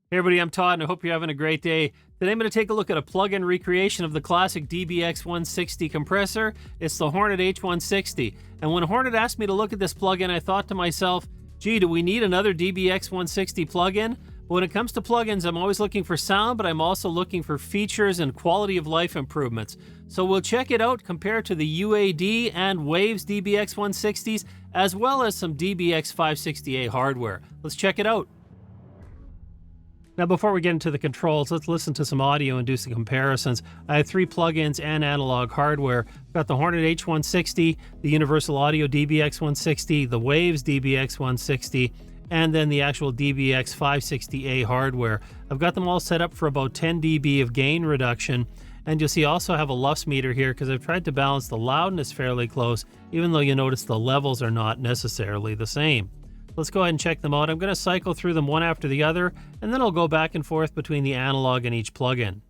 Hey everybody, I'm Todd and I hope you're having a great day. Today I'm going to take a look at a plug-in recreation of the classic dbx 160 compressor. It's the HoRNet H160. And when HoRNet asked me to look at this plug-in, I thought to myself, gee, do we need another dbx 160 plug-in? But when it comes to plugins, I'm always looking for sound, but I'm also looking for features and quality of life improvements. So we'll check it out compared to the UAD and Waves dbx 160s, as well as some dbx 560A hardware. Let's check it out. Now, before we get into the controls, let's listen to some audio and do some comparisons. I have 3 plugins and analog hardware. I've got the HoRNet H160, the Universal Audio dbx 160, the Waves dbx 160, and then the actual dbx 560A hardware. I've got them all set up for about 10 dB of gain reduction. And you'll see I also have a LUFS meter here because I've tried to balance the loudness fairly close, even though you notice the levels are not necessarily the same. Let's go ahead and check them out. I'm going to cycle through them one after the other, and then I'll go back and forth between the analog and each plugin.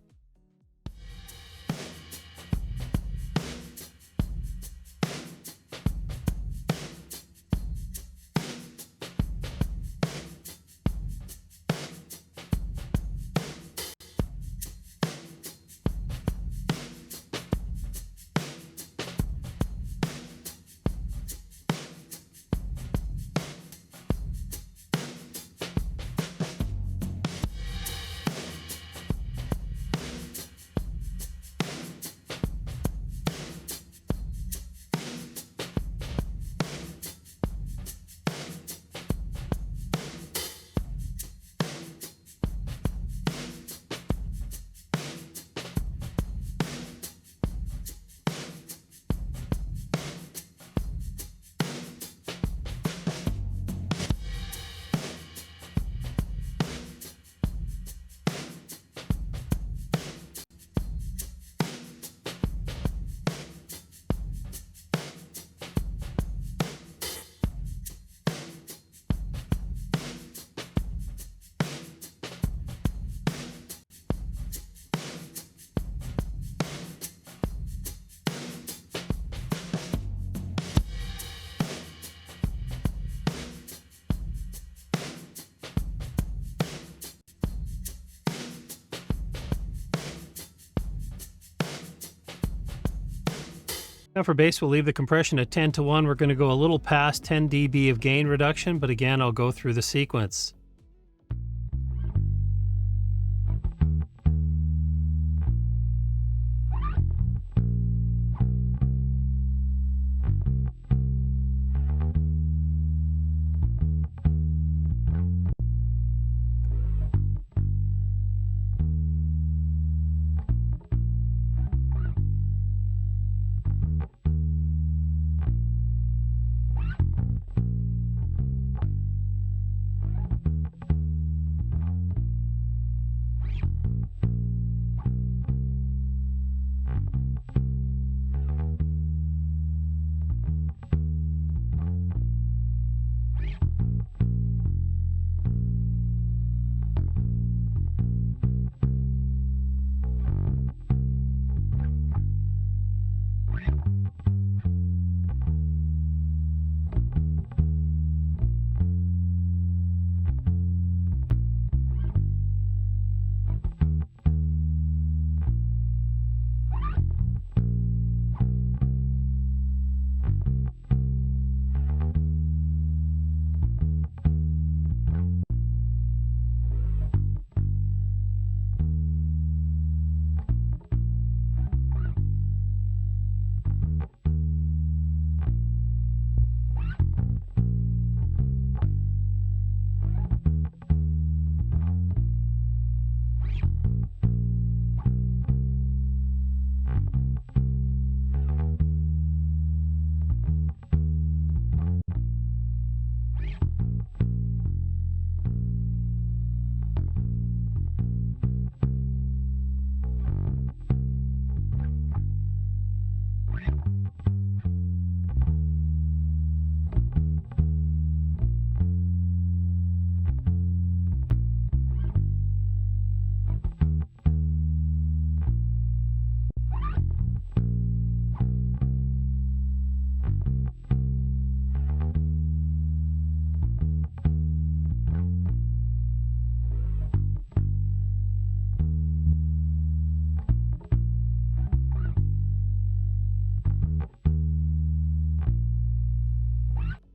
Now for bass, we'll leave the compression at 10:1. We're going to go a little past 10 dB of gain reduction, but again, I'll go through the sequence.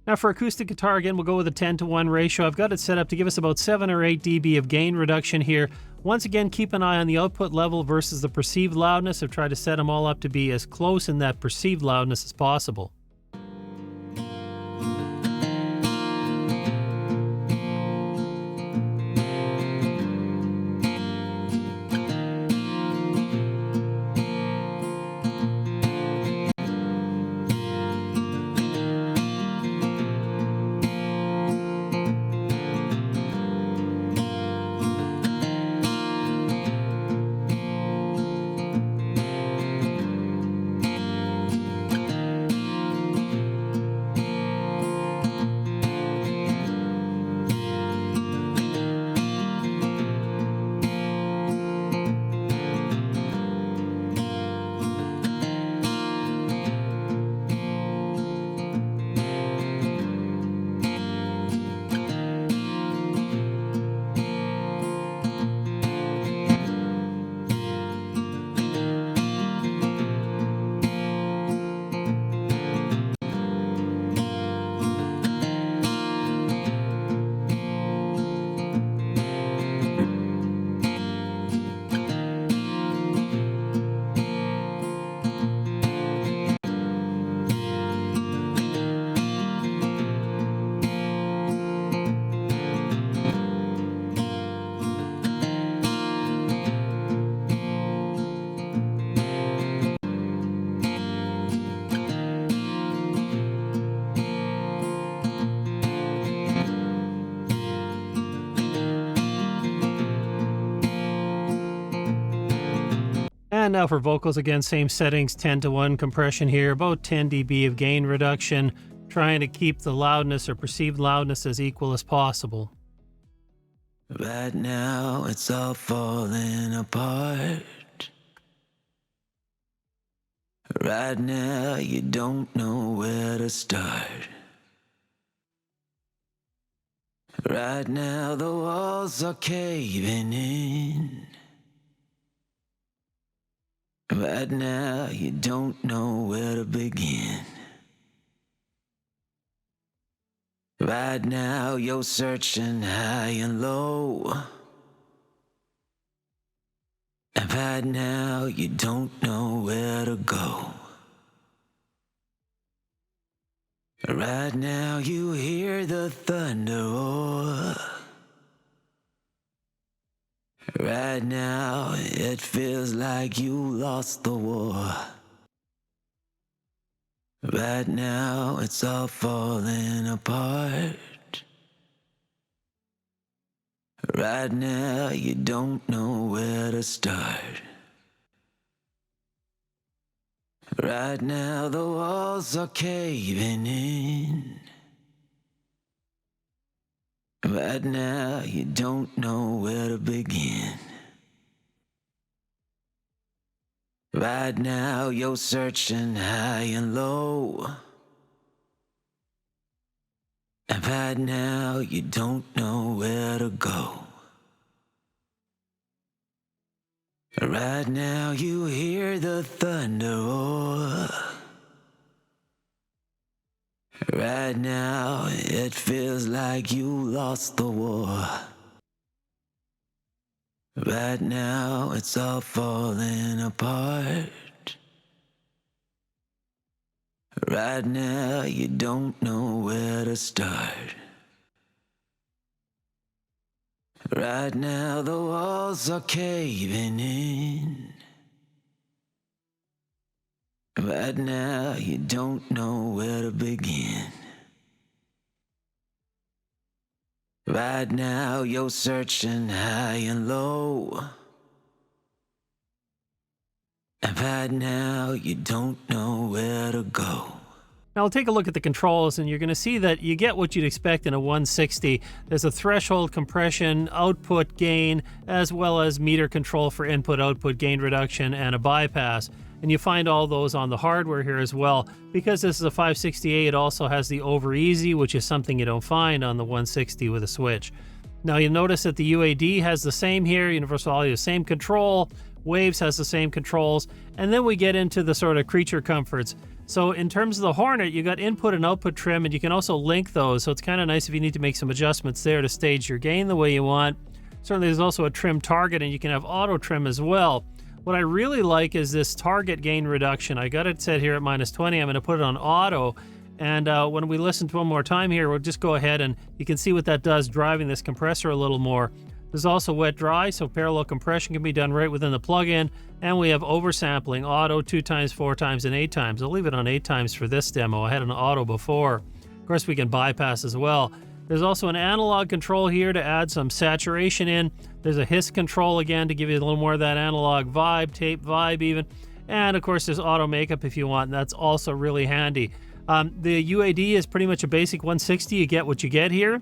Now for acoustic guitar, again, we'll go with a 10-to-1 ratio. I've got it set up to give us about 7 or 8 dB of gain reduction here. Once again, keep an eye on the output level versus the perceived loudness. I've tried to set them all up to be as close in that perceived loudness as possible. And now for vocals, again, same settings, 10-to-1 compression here, about 10 dB of gain reduction, trying to keep the loudness or perceived loudness as equal as possible. Right now it's all falling apart. Right now you don't know where to start. Right now the walls are caving in. Right now you don't know where to begin. Right now you're searching high and low. And right now you don't know where to go. Right now you hear the thunder roar. Right now it feels like you lost the war. Right now it's all falling apart. Right now you don't know where to start. Right now the walls are caving in. Right now you don't know where to begin. Right now you're searching high and low. And right now you don't know where to go. Right now you hear the thunder roar. Right now it feels like you lost the war. Right now it's all falling apart. Right now you don't know where to start. Right now the walls are caving in. Right now you don't know where to begin. Right now you're searching high and low. And right now you don't know where to go. Now we'll take a look at the controls, and you're going to see that you get what you'd expect in a 160. There's a threshold, compression, output gain, as well as meter control for input-output gain reduction and a bypass. And you find all those on the hardware here as well. Because this is a 560A, it also has the over easy, which is something you don't find on the 160 with a switch. Now you'll notice that the UAD has the same here, Universal Audio, same control, Waves has the same controls, and then we get into the sort of creature comforts. So in terms of the HoRNet, you got input and output trim, and you can also link those. So it's kind of nice if you need to make some adjustments there to stage your gain the way you want. Certainly there's also a trim target, and you can have auto trim as well. What I really like is this target gain reduction. I got it set here at -20. I'm going to put it on auto. And when we listen to one more time here, we'll just go ahead and you can see what that does, driving this compressor a little more. There's also wet dry, so parallel compression can be done right within the plugin. And we have oversampling, auto 2 times, 4 times, and 8 times. I'll leave it on 8 times for this demo. I had an auto before. Of course, we can bypass as well. There's also an analog control here to add some saturation in. There's a hiss control again to give you a little more of that analog vibe, tape vibe even. And of course, there's auto makeup if you want, and that's also really handy. The UAD is pretty much a basic 160. You get what you get here.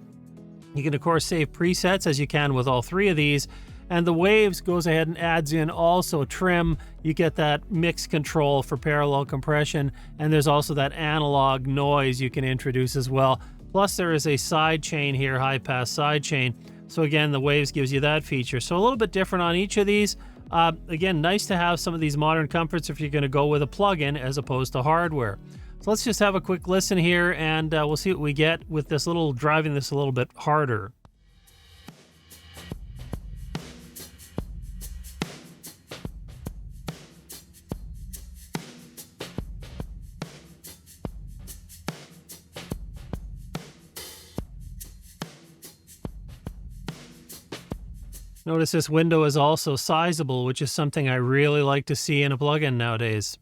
You can, of course, save presets as you can with all 3 of these. And the Waves goes ahead and adds in also trim. You get that mix control for parallel compression. And there's also that analog noise you can introduce as well. Plus, there is a side chain here, high pass side chain. So again, the Waves gives you that feature. So a little bit different on each of these. Again, nice to have some of these modern comforts if you're going to go with a plug-in as opposed to hardware. So let's just have a quick listen here, and we'll see what we get with this little, driving this a little bit harder. Notice this window is also sizable, which is something I really like to see in a plugin nowadays.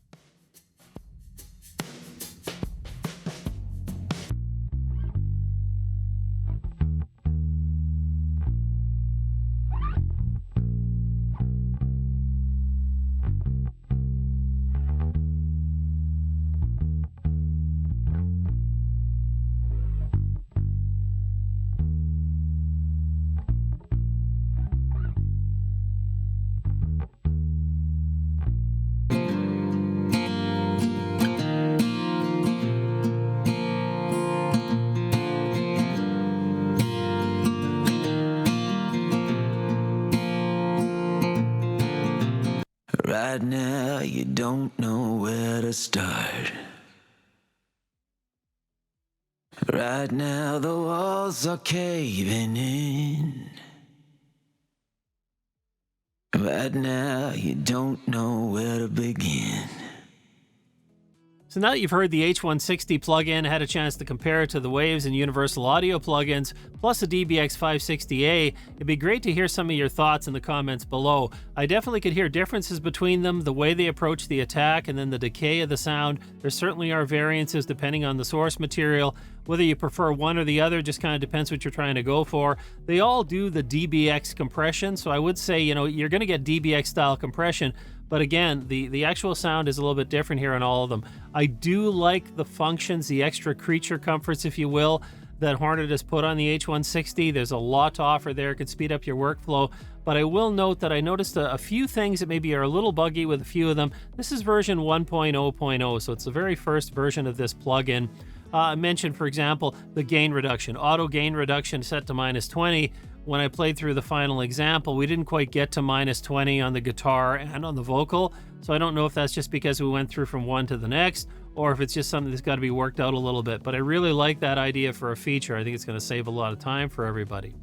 Right now, you don't know where to start. Right now, the walls are caving in. Right now, you don't know where to begin. So now that you've heard the H160 plugin, had a chance to compare it to the Waves and Universal Audio plugins, plus the dbx 560A, it'd be great to hear some of your thoughts in the comments below. I definitely could hear differences between them, the way they approach the attack and then the decay of the sound. There certainly are variances depending on the source material. Whether you prefer one or the other just kind of depends what you're trying to go for. They all do the dbx compression, so I would say, you know, you're going to get dbx style compression. But again, the actual sound is a little bit different here on all of them. I do like the functions, the extra creature comforts, if you will, that HoRNet has put on the H160. There's a lot to offer there. It can speed up your workflow. But I will note that I noticed a few things that maybe are a little buggy with a few of them. This is version 1.0.0, so it's the very first version of this plugin. I mentioned, for example, the gain reduction. Auto gain reduction set to -20. When I played through the final example, we didn't quite get to -20 on the guitar and on the vocal. So I don't know if that's just because we went through from one to the next, or if it's just something that's got to be worked out a little bit. But I really like that idea for a feature. I think it's going to save a lot of time for everybody.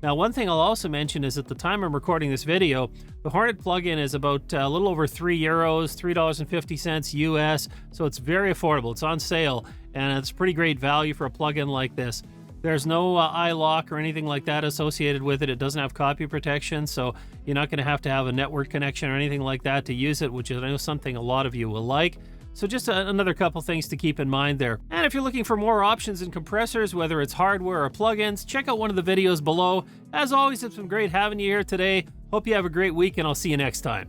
Now, one thing I'll also mention is at the time I'm recording this video, the HoRNet plugin is about a little over €3, $3.50 US. So it's very affordable. It's on sale, and it's pretty great value for a plugin like this. There's no iLock or anything like that associated with it. It doesn't have copy protection, so you're not going to have a network connection or anything like that to use it, which is, I know, something a lot of you will like. So just another couple things to keep in mind there. And if you're looking for more options in compressors, whether it's hardware or plugins, check out one of the videos below. As always, it's been great having you here today. Hope you have a great week, and I'll see you next time.